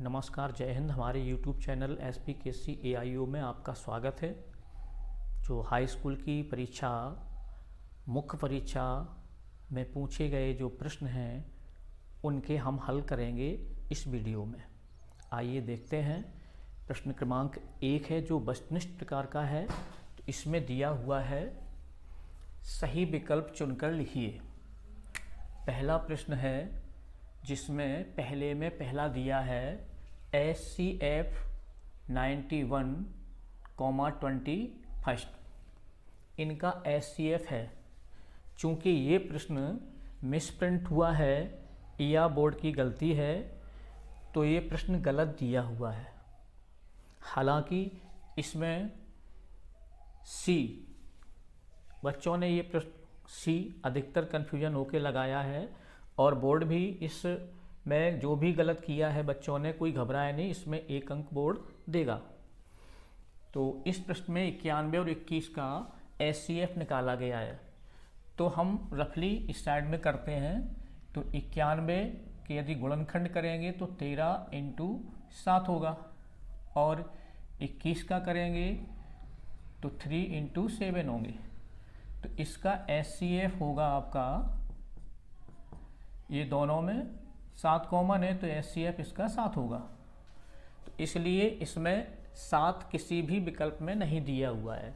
नमस्कार, जय हिंद। हमारे YouTube चैनल SPKC AIO में आपका स्वागत है। जो हाई स्कूल की परीक्षा, मुख्य परीक्षा में पूछे गए जो प्रश्न हैं उनके हम हल करेंगे इस वीडियो में। आइए देखते हैं। प्रश्न क्रमांक 1 है जो वस्तुनिष्ठ प्रकार का है। तो इसमें दिया हुआ है, सही विकल्प चुनकर लिखिए। पहला प्रश्न है जिसमें पहले में पहला दिया है SCF 91,21। इनका SCF है। चूँकि ये प्रश्न मिसप्रिंट हुआ है या बोर्ड की गलती है तो ये प्रश्न गलत दिया हुआ है। हालांकि इसमें C, बच्चों ने ये प्रश्न C अधिकतर कन्फ्यूजन होके लगाया है और बोर्ड भी इसमें जो भी गलत किया है बच्चों ने, कोई घबराए नहीं, इसमें 1 अंक बोर्ड देगा। तो इस प्रश्न में 91 और 21 का SCF निकाला गया है। तो हम रफली इस साइड में करते हैं। तो 91 के यदि गुणनखंड करेंगे तो 13 × 7 होगा और 21 का करेंगे तो 3 × 7 होंगे। तो इसका SCF होगा आपका, ये दोनों में 7 कॉमन है तो SCF इसका 7 होगा। तो इसलिए इसमें 7 किसी भी विकल्प में नहीं दिया हुआ है।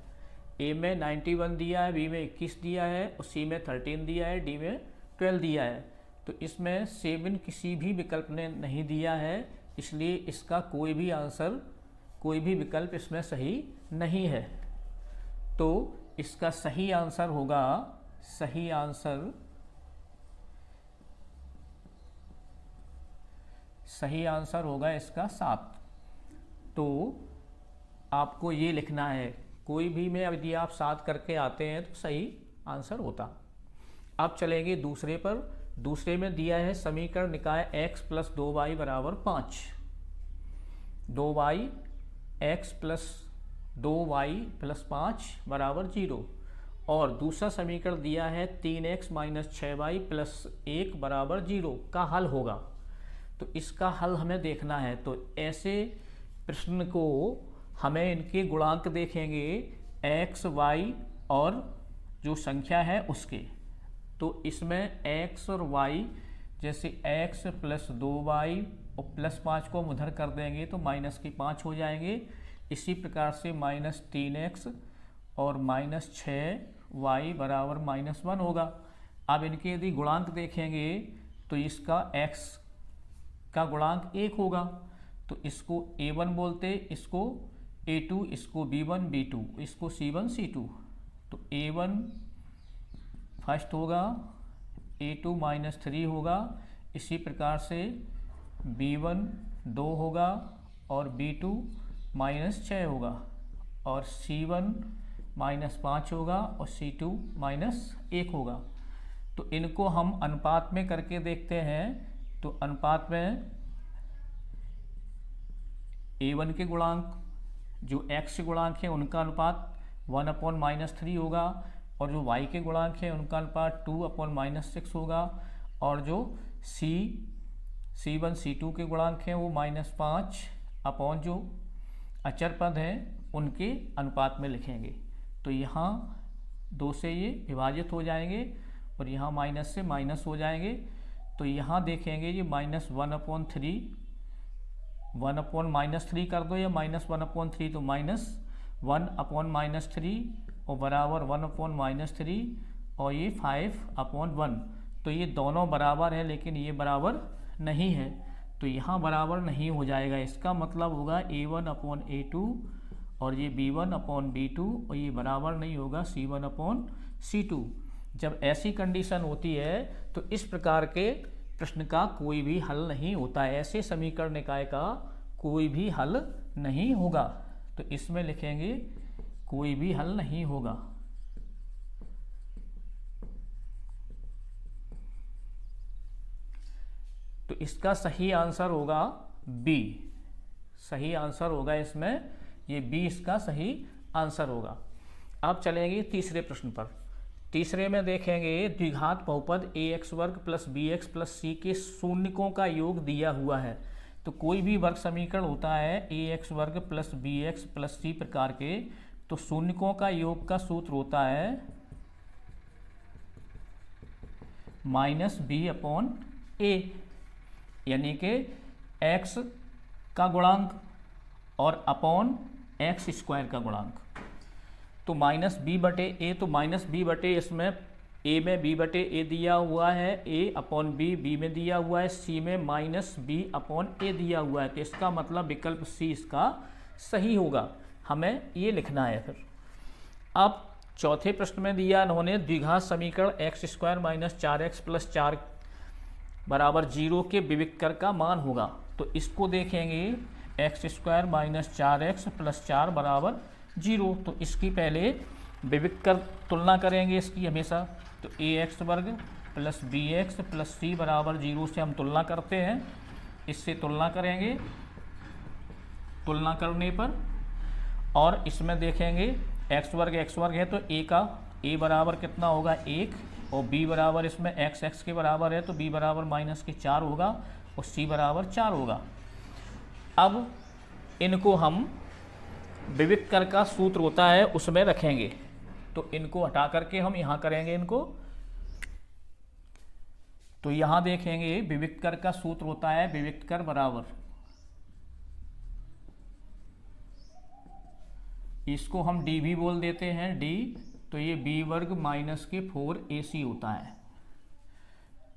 A में 91 दिया है, B में 21 दिया है, और C में 13 दिया है, D में 12 दिया है। तो इसमें 7 किसी भी विकल्प ने नहीं दिया है, इसलिए इसका कोई भी आंसर, कोई भी विकल्प इसमें सही नहीं है। तो इसका सही आंसर होगा, सही आंसर होगा इसका 7। तो आपको ये लिखना है, कोई भी में यदि आप 7 करके आते हैं तो सही आंसर होता। अब चलेंगे दूसरे पर। दूसरे में दिया है समीकरण निकाय x + 2y = 5। 2y x + 2y + 5 = 0। और दूसरा समीकरण दिया है 3x - 6y + 1 = 0 का हल होगा। तो इसका हल हमें देखना है। तो ऐसे प्रश्न को हमें इनके गुणांक देखेंगे, x, y और जो संख्या है उसके। तो इसमें x और y, जैसे x + 2y और +5 को हम उधर कर देंगे तो -5 हो जाएंगे। इसी प्रकार से -3x और -6y = -1 होगा। अब इनके यदि गुणांक देखेंगे तो इसका x का गुणांक 1 होगा। तो इसको A1 बोलते, इसको A2, इसको B1 B2, इसको C1 C2। तो A1 फर्स्ट होगा, A2 -3 होगा, इसी प्रकार से B1 2 होगा और B2 -6 होगा और C1 -5 होगा और C2 -1 होगा। तो इनको हम अनुपात में करके देखते हैं। तो अनुपात में A1 के गुणांक, जो x के गुणांक है उनका अनुपात 1/-3 होगा और जो y के गुणांक है उनका अनुपात 2/-6 होगा और जो C1 C2 के गुणांक हैं वो -5 जो अचर पद हैं उनके अनुपात में लिखेंगे। तो यहाँ 2 से ये विभाजित हो जाएंगे और यहाँ माइनस से माइनस हो जाएंगे। तो यहाँ देखेंगे ये -1/3, 1/-3 कर दो या -1/3, तो -1/-3 और बराबर 1/-3 और ये 5/1। तो ये दोनों बराबर है लेकिन ये बराबर नहीं है, तो यहाँ बराबर नहीं हो जाएगा। इसका मतलब होगा A1/A2 और ये B1/B2 और ये बराबर नहीं होगा C1/C2। जब ऐसी कंडीशन होती है तो इस प्रकार के प्रश्न का कोई भी हल नहीं होता है। ऐसे समीकरण निकाय का कोई भी हल नहीं होगा। तो इसमें लिखेंगे कोई भी हल नहीं होगा। तो इसका सही आंसर होगा B। सही आंसर होगा इसमें, ये B इसका सही आंसर होगा। अब चलेंगे तीसरे प्रश्न पर। तीसरे में देखेंगे द्विघात बहुपद ax वर्ग + bx + c के शून्यकों का योग दिया हुआ है। तो कोई भी वर्ग समीकरण होता है ए एक्स वर्ग प्लस बी एक्स प्लस सी प्रकार के, तो शून्यकों का योग का सूत्र होता है माइनस बी अपॉन ए, यानी कि एक्स का गुणांक और अपॉन एक्स स्क्वायर का गुणांक। तो माइनस बी बटे ए, तो माइनस बी बटे इसमें ए में बी बटे ए दिया हुआ है, ए अपॉन बी में दिया हुआ है, सी में माइनस बी अपॉन ए दिया हुआ है। तो इसका मतलब विकल्प सी इसका सही होगा, हमें ये लिखना है। फिर अब चौथे प्रश्न में दिया इन्होंने द्विघात समीकरण x square minus 4x plus 4 बराबर 0 के विविक्तर का मान होगा। तो इसको देखेंगे x square minus 4x plus 4 बराबर 0, तो इसकी पहले विविक्तर तुलना करेंगे इसकी हमेशा। तो ए एक्स वर्ग प्लस बी एक्स प्लस सी बराबर 0 से हम तुलना करते हैं, इससे तुलना करेंगे। तुलना करने पर और इसमें देखेंगे एक्स वर्ग है तो ए बराबर कितना होगा 1, और बी बराबर इसमें एक्स के बराबर है तो बी बराबर माइनस के 4 होगा और सी बराबर 4 होगा। अब इनको हम विविक्तर का सूत्र होता है उसमें रखेंगे, तो इनको हटा करके हम यहाँ करेंगे इनको। तो यहाँ देखेंगे विविक्तर का सूत्र होता है विविक्तर बराबर, इसको हम डी भी बोल देते हैं डी, तो ये बी वर्ग माइनस के 4ac होता है।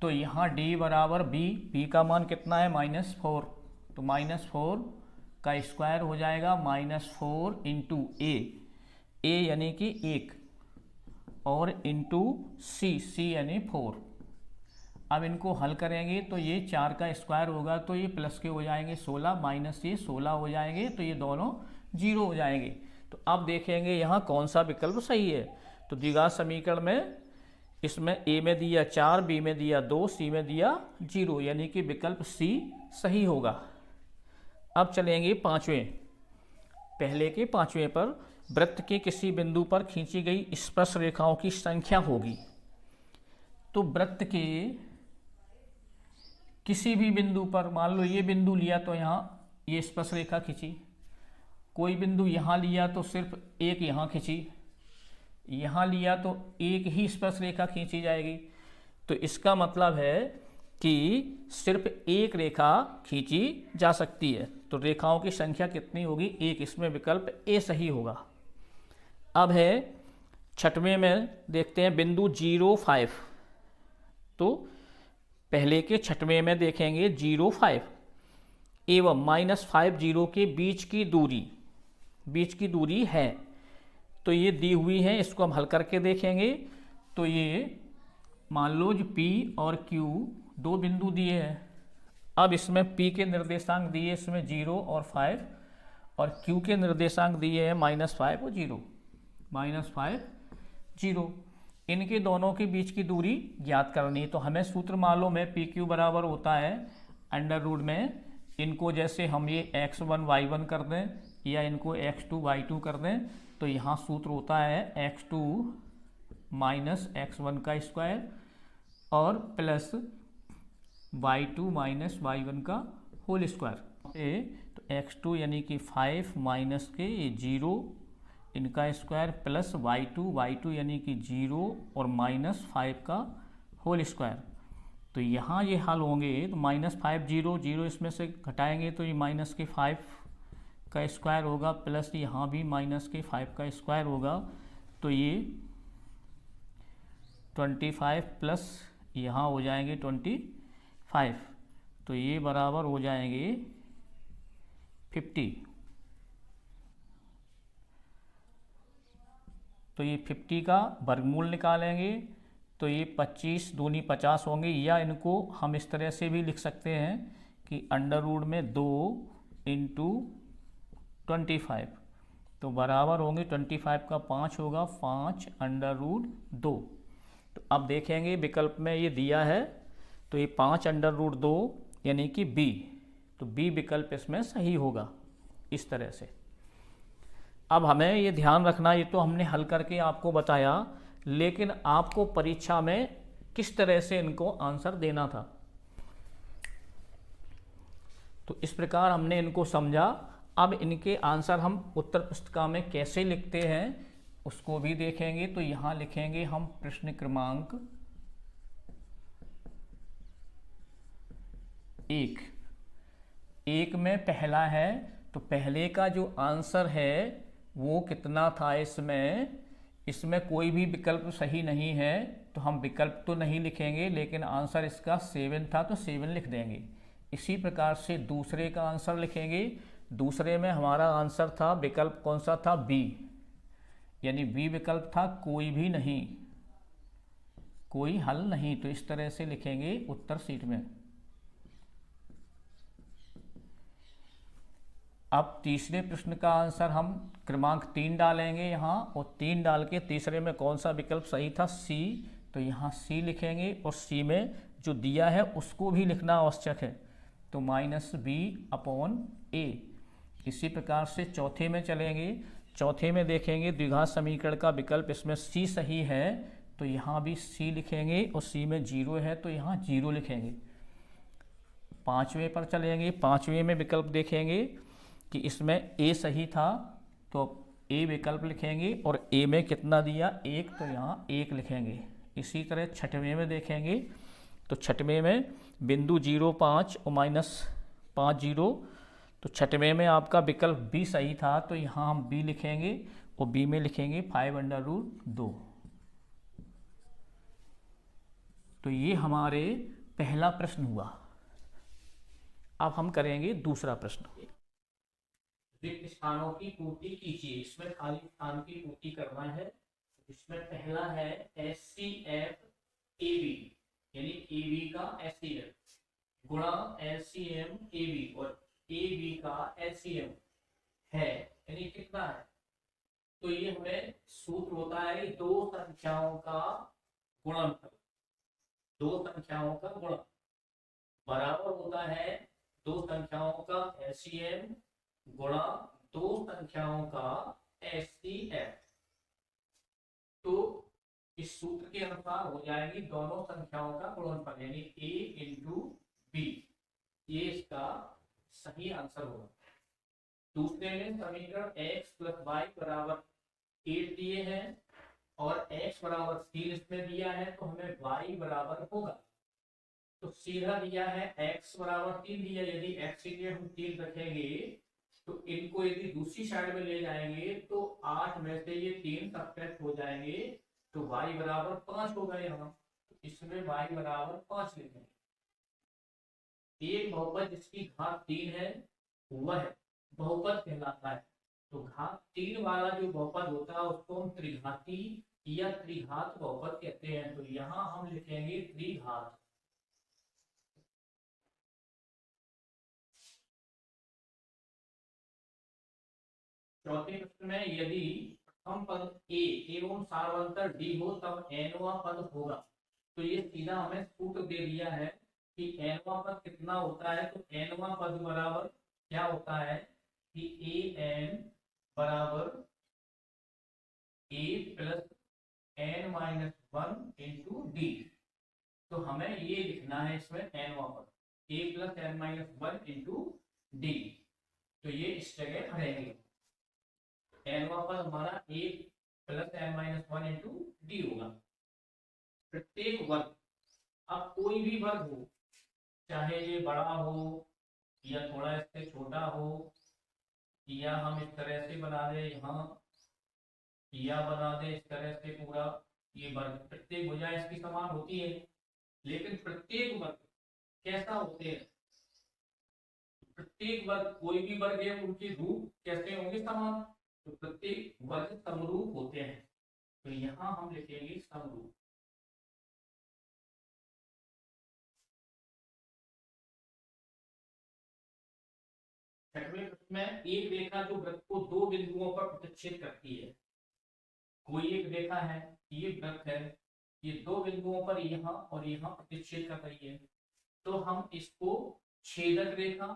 तो यहाँ डी बराबर बी का मान कितना है -4, तो -4 का स्क्वायर हो जाएगा -4 इंटू ए यानी कि 1 और इंटू सी यानी 4। अब इनको हल करेंगे तो ये 4 का स्क्वायर होगा तो ये प्लस के हो जाएंगे 16, माइनस ये 16 हो जाएंगे, तो ये दोनों 0 हो जाएंगे। तो अब देखेंगे यहाँ कौन सा विकल्प सही है। तो द्विघात समीकरण में इसमें ए में दिया 4, बी में दिया 2, सी में दिया 0, यानी कि विकल्प सी सही होगा। अब चलेंगे पांचवें, पहले के पांचवें पर वृत्त के किसी बिंदु पर खींची गई स्पर्श रेखाओं की संख्या होगी। तो वृत्त के किसी भी बिंदु पर, मान लो ये बिंदु लिया तो यहाँ ये स्पर्श रेखा खींची, कोई बिंदु यहाँ लिया तो सिर्फ एक यहाँ खींची, यहाँ लिया तो एक ही स्पर्श रेखा खींची जाएगी। तो इसका मतलब है कि सिर्फ एक रेखा खींची जा सकती है। तो रेखाओं की संख्या कितनी होगी 1, इसमें विकल्प ए सही होगा। अब है छठवें में देखते हैं बिंदु 0, 5। तो पहले के छठवें में देखेंगे 0, 5 एवं -5, 0 के बीच की दूरी है। तो ये दी हुई है, इसको हम हल करके देखेंगे। तो ये मान लो जो P और Q दो बिंदु दिए हैं। अब इसमें P के निर्देशांक दिए इसमें 0 और 5, और Q के निर्देशांक दिए हैं -5 और 0, -5, 0। इनके दोनों के बीच की दूरी ज्ञात करनी। तो हमें सूत्र मालूम है PQ बराबर होता है √ में, इनको जैसे हम ये x1 y1 कर दें या इनको x2 y2 कर दें, तो यहाँ सूत्र होता है x2 माइनस x1 का स्क्वायर और प्लस y2 माइनस y1 का होल स्क्वायर। तो x2 यानी कि 5 माइनस के 0 इनका स्क्वायर प्लस y2 यानी कि 0 और -5 का होल स्क्वायर। तो यहाँ ये हल होंगे तो -5 0 इसमें से घटाएंगे तो ये -5 का स्क्वायर होगा, प्लस यहाँ भी -5 का स्क्वायर होगा। तो ये 25 प्लस यहाँ हो जाएंगे 25, तो ये बराबर हो जाएंगे 50। तो ये 50 का वर्गमूल निकालेंगे तो ये 25 दूनी 50 होंगे, या इनको हम इस तरह से भी लिख सकते हैं कि √2 इंटू 25, तो बराबर होंगे 25 का 5 होगा 5 √2। तो अब देखेंगे विकल्प में ये दिया है तो ये 5 √2 यानी कि बी, तो बी विकल्प इसमें सही होगा इस तरह से। अब हमें ये ध्यान रखना, ये तो हमने हल करके आपको बताया, लेकिन आपको परीक्षा में किस तरह से इनको आंसर देना था। तो इस प्रकार हमने इनको समझा। अब इनके आंसर हम उत्तर पुस्तिका में कैसे लिखते हैं उसको भी देखेंगे। तो यहाँ लिखेंगे हम प्रश्न क्रमांक 1 में पहला है, तो पहले का जो आंसर है वो कितना था। इसमें कोई भी विकल्प सही नहीं है, तो हम विकल्प तो नहीं लिखेंगे, लेकिन आंसर इसका 7 था तो 7 लिख देंगे। इसी प्रकार से दूसरे का आंसर लिखेंगे। दूसरे में हमारा आंसर था, विकल्प कौन सा था, बी, यानी बी विकल्प था कोई भी नहीं, कोई हल नहीं। तो इस तरह से लिखेंगे उत्तर शीट में। अब तीसरे प्रश्न का आंसर हम क्रमांक 3 डालेंगे यहाँ, और 3 डाल के तीसरे में कौन सा विकल्प सही था, सी। तो यहाँ सी लिखेंगे, और सी में जो दिया है उसको भी लिखना आवश्यक है, तो -b/a। इसी प्रकार से चौथे में चलेंगे। चौथे में देखेंगे द्विघात समीकरण का विकल्प इसमें सी सही है, तो यहाँ भी सी लिखेंगे, और सी में 0 है तो यहाँ 0 लिखेंगे। पाँचवें पर चलेंगे। पाँचवें में विकल्प देखेंगे कि इसमें ए सही था, तो ए विकल्प लिखेंगे, और ए में कितना दिया, 1, तो यहाँ 1 लिखेंगे। इसी तरह छठवें में देखेंगे, तो छठवें में बिंदु 0,5 और -5 0, तो छठवें में आपका विकल्प बी सही था, तो यहाँ हम बी लिखेंगे, और बी में लिखेंगे 5/2। तो ये हमारे पहला प्रश्न हुआ। अब हम करेंगे दूसरा प्रश्न। रिक्त स्थानों की पूर्ति कीजिए। इसमें खाली स्थान की पूर्ति करना है। इसमें पहला है HCF AB, यानी AB का HCF गुणा LCM AB, और AB का LCM है, यानी कितना है। तो ये हमें सूत्र होता है दो संख्याओं का गुणनफल, दो संख्याओं का गुणन बराबर होता है दो संख्याओं का LCM गुणा दो संख्याओं का HCF। तो इस सूत्र के अनुसार हो जाएगी दोनों संख्याओं का गुणनफल, यानी A × B। ये इसका सही आंसर होगा। दूसरे में समीकरण x + y = 8 दिए हैं, और x = 3 इसमें दिया है, तो हमें y बराबर होगा। तो सीधा दिया है x = 3 दिया, यदि x के लिए हम 3 रखेंगे, तो इनको यदि दूसरी साइड में ले जाएंगे तो 8 में से ये 3 सब्ट्रैक्ट हो जाएंगे, तो y = 5 होगा यहाँ। तो इसमें y = 5 लिखेंगे। एक बहुपद जिसकी घात 3 है वह बहुपद कहलाता है। तो घात 3 वाला जो बहुपद होता है उसको हम त्रिघाती या त्रिघात बहुपद कहते हैं। तो यहाँ हम लिखेंगे त्रिघात। चौथे प्रश्न में यदि प्रथम पद a एवं सार्वंतर d हो तब nवां पद होगा। तो ये सीधा हमें सूत्र दे दिया है कि nवां पद कितना होता है। तो nवां पद बराबर क्या होता है कि an बराबर a + n - 1 × d। तो हमें ये लिखना है इसमें nवां पद a + n - 1 × d। तो ये इस जगह भरेंगे। nवां पद हमारा a + n - 1 × d होगा। प्रत्येक वर्ग, अब कोई भी वर्ग हो, चाहे ये बड़ा हो या थोड़ा इससे छोटा हो, या हम इस तरह से बना दे यहाँ, या बना दे इस तरह से पूरा, ये वर्ग प्रत्येक भुजा इसकी समान होती है, लेकिन प्रत्येक वर्ग कैसा होते हैं, प्रत्येक वर्ग कोई भी वर्ग है उनके रूप कैसे होंगे, समान। तो प्रत्येक वर्ग समरूप होते हैं। तो यहाँ हम लिखेंगे समरूप। छठवें प्रश्न में एक रेखा जो वृत्त को दो बिंदुओं पर प्रतिच्छेद करती है। कोई एक रेखा है, ये वृत्त है, ये दो बिंदुओं पर यहाँ और यहाँ प्रतिच्छेद कर रही है, तो हम इसको छेदक रेखा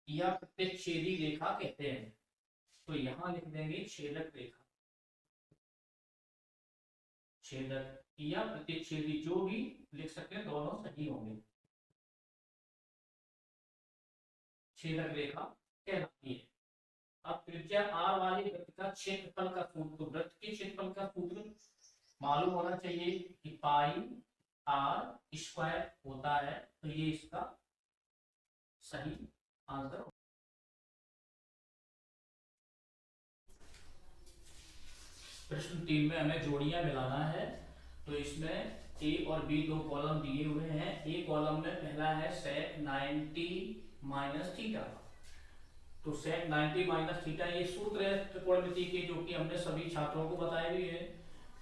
या प्रतिच्छेदी रेखा कहते हैं। तो यहाँ लिख देंगे छेदक रेखा, छेदक या प्रतिच्छेदी, जो भी लिख सकते हैं, दोनों सही होंगे। छेदक रेखा कहलाती है। अब त्रिज्या r वाली वृत्त का क्षेत्रफल का सूत्र, तो वृत्त के क्षेत्रफल का सूत्र मालूम होना चाहिए कि पाई r स्क्वायर होता है, तो ये इसका सही आंसर। प्रश्न 3 में हमें जोड़ियां मिलाना है, तो इसमें ए और बी दो कॉलम दिए हुए हैं। ए कॉलम में पहला है sec 90 माइनस थीटा, तो sec 90 माइनस थीटा ये सूत्र है त्रिकोणमिति के, जो कि हमने सभी छात्रों को बताए भी है।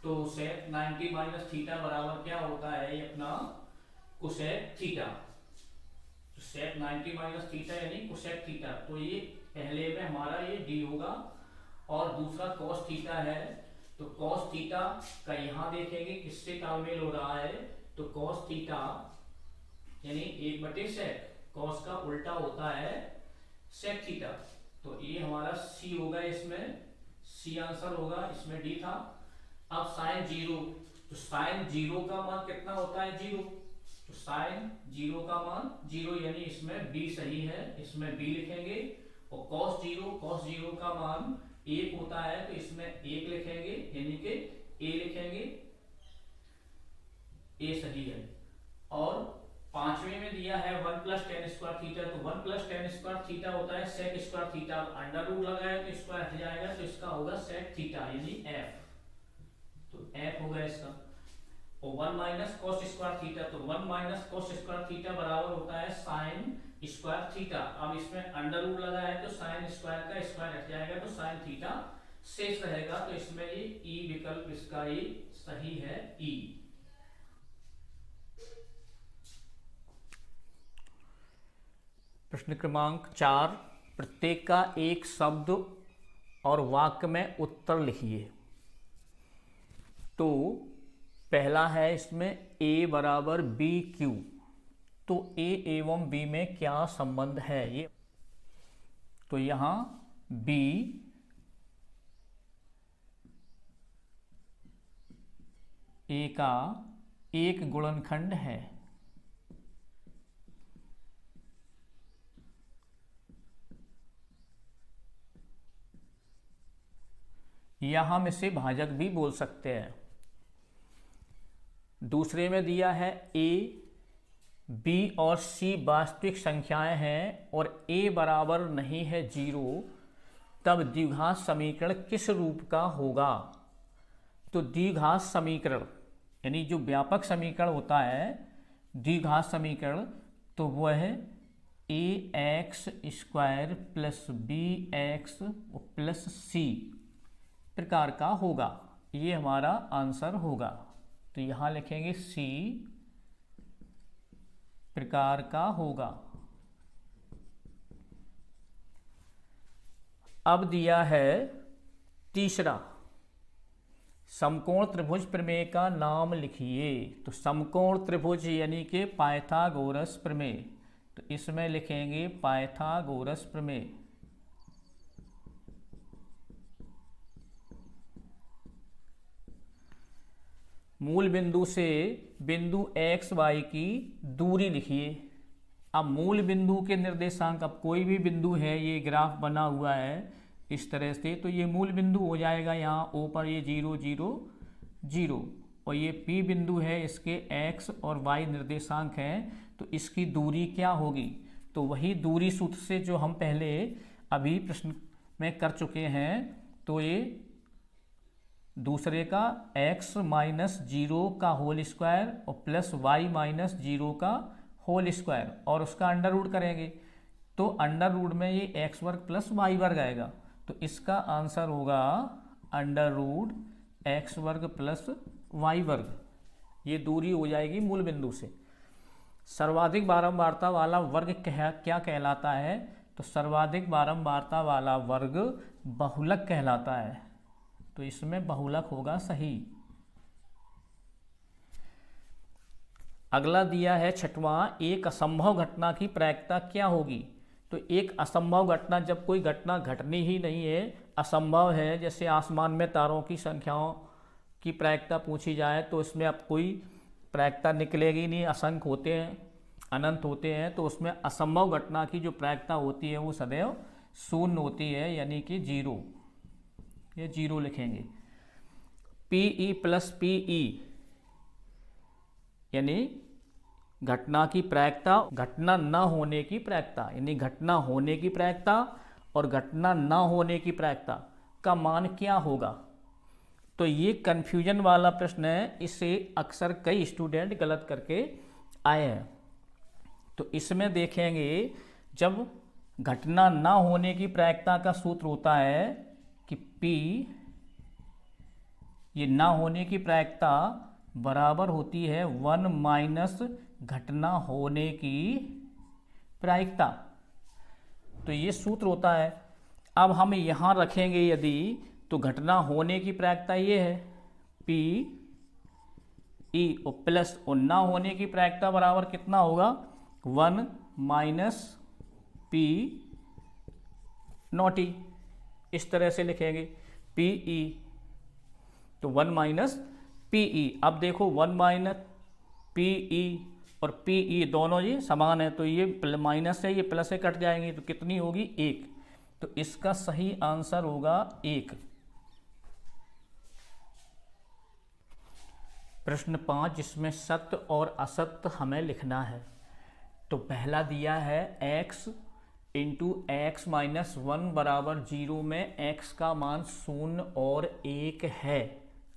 तो sec 90 माइनस थीटा बराबर क्या होता है, ये अपना cosec थीटा। तो sec 90 माइनस थीटा यानी cosec थीटा, तो ये पहले में हमारा ये d होगा, और दूसरा cos थीटा है, तो cos थीटा का यहाँ देखेंगे किससे तालमेल हो रहा है, तो cos थीटा यानी 1/sec, cos का उल्टा होता है sec थीटा, तो ये हमारा C होगा, इसमें C आंसर होगा, इसमें D था। अब sin 0, तो sin 0 का मान कितना होता है, 0, तो sin 0 का मान 0 यानी इसमें B सही है, इसमें B लिखेंगे। और cos 0 का मान 1 होता है, तो इसमें 1 लिखेंगे यानी कि A लिखेंगे, A सही है। और पांचवें में दिया है 1 प्लस टेन स्क्वायर थीटा, तो 1 प्लस टेन स्क्वायर थीटा होता है sec square theta, under root लगाया तो स्क्वायर हट जाएगा, तो इसका होगा sec थीटा यानी f, तो f होगा इसका। और 1 माइनस cos स्क्वायर थीटा, तो 1 माइनस cos स्क्वायर थीटा बराबर होता है sin स्क्वायर थीटा। अब इसमें अंडर रूट लगा है तो sin स्क्वायर का स्क्वायर हट जाएगा, तो sin थीटा शेष रहेगा, तो इसमें ये E विकल्प इसका ये सही है, E। प्रश्न क्रमांक 4, प्रत्येक का एक शब्द और वाक्य में उत्तर लिखिए। तो पहला है इसमें A बराबर BQ, तो A एवं B में क्या संबंध है ये, तो यहां B A का एक गुणनखंड है। या हम इसे भाजक भी बोल सकते हैं। दूसरे में दिया है A, B और C वास्तविक संख्याएं हैं और A बराबर नहीं है 0, तब द्विघात समीकरण किस रूप का होगा। तो द्विघात समीकरण यानी जो व्यापक समीकरण होता है द्विघात समीकरण, तो वह है ax square plus bx plus c प्रकार का होगा, ये हमारा आंसर होगा। तो यहां लिखेंगे C प्रकार का होगा। अब दिया है तीसरा, समकोण त्रिभुज प्रमेय का नाम लिखिए। तो समकोण त्रिभुज यानी कि पाइथागोरस प्रमेय, तो इसमें लिखेंगे पाइथागोरस प्रमेय। मूल बिंदु से बिंदु x y की दूरी लिखिए। अब मूल बिंदु के निर्देशांक, अब कोई भी बिंदु है, ये ग्राफ बना हुआ है इस तरह से, तो ये मूल बिंदु हो जाएगा। यहाँ O पर ये 0 0 0 और ये P बिंदु है, इसके x और y निर्देशांक हैं, तो इसकी दूरी क्या होगी। तो वही दूरी सूत्र से जो हम पहले अभी प्रश्न में कर चुके हैं, तो ये दूसरे का x माइनस 0 का होल स्क्वायर और प्लस y माइनस 0 का होल स्क्वायर और उसका अंडर रूट करेंगे, तो अंडर रूट में ये x वर्ग प्लस y वर्ग आएगा, तो इसका आंसर होगा अंडर रूट x वर्ग प्लस y वर्ग। ये दूरी हो जाएगी मूल बिंदु से। सर्वाधिक बारंबारता वाला वर्ग क्या कहलाता है, तो सर्वाधिक बारंबारता वाला वर्ग बहुलक कहलाता है, तो इसमें बहुलक होगा सही। अगला दिया है छठवां, एक असंभव घटना की प्रायिकता क्या होगी। तो एक असंभव घटना, जब कोई घटना घटनी ही नहीं है, असंभव है, जैसे आसमान में तारों की संख्याओं की प्रायिकता पूछी जाए, तो इसमें अब कोई प्रायिकता निकलेगी नहीं, असंख्य होते हैं, अनंत होते हैं तो उसमें असंभव घटना की जो प्रायिकता होती है वो सदैव शून्य होती है, यानी कि जीरो, ये जीरो लिखेंगे। पीई प्लस पीई यानी घटना की प्रायिकता, घटना न होने की प्रायिकता, यानी घटना होने की प्रायिकता और घटना न होने की प्रायिकता का मान क्या होगा। तो ये कन्फ्यूजन वाला प्रश्न है, इसे अक्सर कई स्टूडेंट गलत करके आए हैं। तो इसमें देखेंगे जब घटना न होने की प्रायिकता का सूत्र होता है कि P, ये ना होने की प्रायिकता बराबर होती है 1 माइनस घटना होने की प्रायिकता। तो ये सूत्र होता है। अब हम यहाँ रखेंगे यदि, तो घटना होने की प्रायिकता ये है P E और प्लस, और ना होने की प्रायिकता बराबर कितना होगा 1 माइनस P नॉट E। इस तरह से लिखेंगे PE, तो 1 माइनस PE। अब देखो 1 माइनस PE और PE दोनों ये समान है, तो ये माइनस है, ये प्लस से कट जाएंगे, तो कितनी होगी 1। तो इसका सही आंसर होगा 1। प्रश्न 5 जिसमें सत्य और असत्य हमें लिखना है। तो पहला दिया है x इंटू एक्स माइनस 1 बराबर 0 में x का मान 0 और 1 है।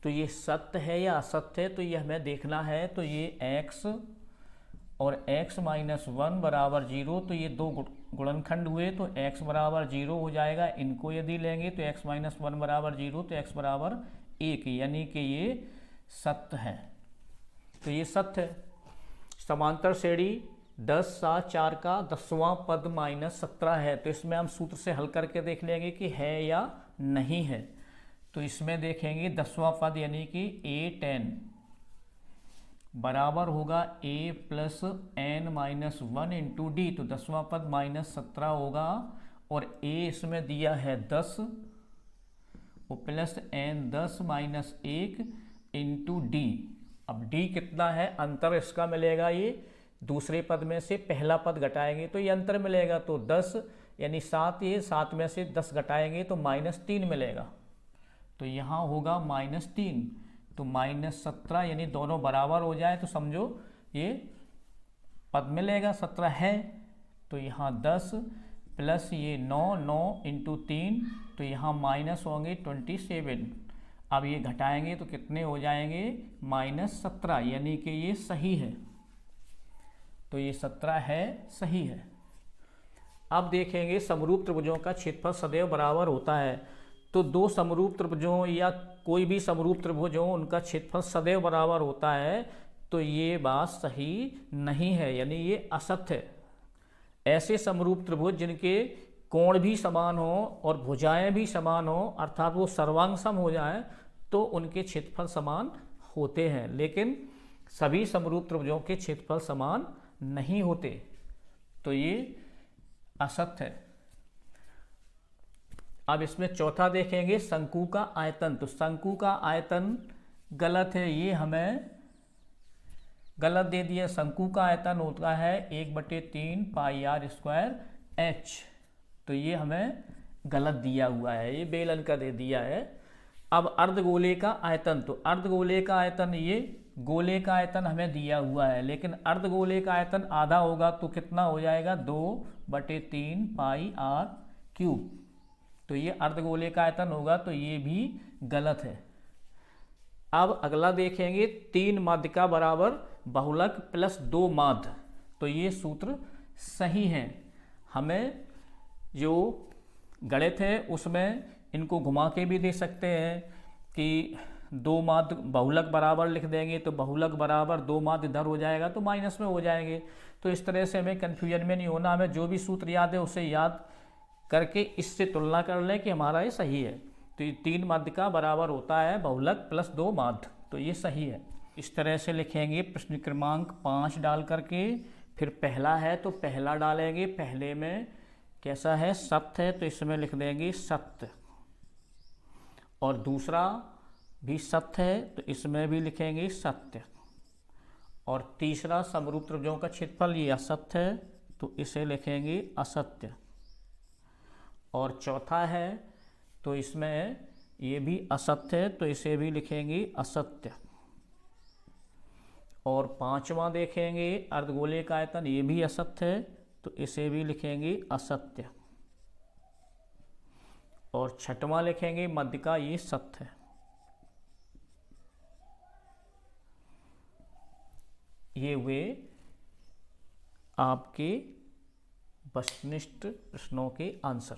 तो ये सत्य है या असत्य है, तो ये हमें देखना है। तो ये x और x माइनस 1 बराबर 0, तो ये दो गुणनखंड हुए, तो x बराबर 0 हो जाएगा। इनको यदि लेंगे तो x माइनस 1 बराबर 0, तो x बराबर 1, यानी कि ये सत्य है। तो ये सत्य है। समांतर श्रेणी 10 7 4 का 10वां पद माइनस 17 है। तो इसमें हम सूत्र से हल करके देख लेंगे कि है या नहीं है। तो इसमें देखेंगे 10वां पद यानी कि a10 बराबर होगा a plus n minus 1 into D. तो 10वां पद माइनस 17 होगा और a इसमें दिया है 10 और plus n 10 minus 1 into D. अब d कितना है, अंतर इसका मिलेगा, ये दूसरे पद में से पहला पद घटाएंगे तो ये अंतर मिलेगा, तो 10 यानी 7, ये 7 में से 10 घटाएंगे तो -3 मिलेगा। तो यहाँ होगा -3, तो -17 यानी दोनों बराबर हो जाए तो समझो ये पद मिलेगा 17 है। तो यहाँ 10 प्लस ये 9 इंटू 3, तो यहाँ माइनस होंगे 27। अब ये घटाएंगे तो कितने हो जाएंगे -17, यानी कि ये सही है। तो ये 17 है, सही है। अब देखेंगे समरूप त्रिभुजों का क्षेत्रफल सदैव बराबर होता है। तो दो समरूप त्रिभुजों या कोई भी समरूप त्रिभुज हो, उनका क्षेत्रफल सदैव बराबर होता है। तो ये बात सही नहीं है, यानी ये असत्य है। ऐसे समरूप त्रिभुज जिनके कोण भी समान हो और भुजाएं भी समान हो, अर्थात वो सर्वांग सम हो जाए, तो उनके क्षेत्रफल समान होते हैं। लेकिन सभी समरूप त्रिभुजों के क्षेत्रफल समान नहीं होते, तो ये असत्य है। अब इसमें चौथा देखेंगे शंकु का आयतन। तो शंकु का आयतन गलत है, ये हमें गलत दे दिया। शंकु का आयतन होता है 1/3 पाई r स्क्वायर h। तो ये हमें गलत दिया हुआ है, ये बेलन का दे दिया है। अब अर्धगोले का आयतन, तो अर्धगोले का आयतन, ये गोले का आयतन हमें दिया हुआ है, लेकिन अर्धगोले का आयतन आधा होगा तो कितना हो जाएगा 2/3 पाई r क्यूब। तो ये अर्धगोले का आयतन होगा, तो ये भी गलत है। अब अगला देखेंगे 3 माध्यिका बराबर बहुलक प्लस 2 माध्य। तो ये सूत्र सही है। हमें जो गणित है उसमें इनको घुमा के भी दे सकते हैं कि 2 माध्य बहुलक बराबर लिख देंगे, तो बहुलक बराबर 2 माध्य इधर हो जाएगा तो माइनस में हो जाएंगे। तो इस तरह से हमें कन्फ्यूजन में नहीं होना, हमें जो भी सूत्र याद है उसे याद करके इससे तुलना कर लें कि हमारा ये सही है। तो ये 3 माध्य का बराबर होता है बहुलक प्लस 2 माध्य, तो ये सही है। इस तरह से लिखेंगे प्रश्न क्रमांक 5 डाल करके। फिर पहला है तो पहला डालेंगे, पहले में कैसा है सत्य है, तो इसमें लिख देंगे सत्य। और दूसरा भी सत्य है तो इसमें भी लिखेंगे सत्य। और तीसरा समरूप त्रिभुजों का क्षेत्रफल ये असत्य है, तो इसे लिखेंगे असत्य। और चौथा है तो इसमें ये भी असत्य है, तो इसे भी लिखेंगे असत्य। और पांचवा देखेंगे अर्धगोलिक आयतन, ये भी असत्य है, तो इसे भी लिखेंगे असत्य। और छठवां लिखेंगे मध्य का, ये सत्य है। ये हुए आपके वस्तुनिष्ठ प्रश्नों के आंसर।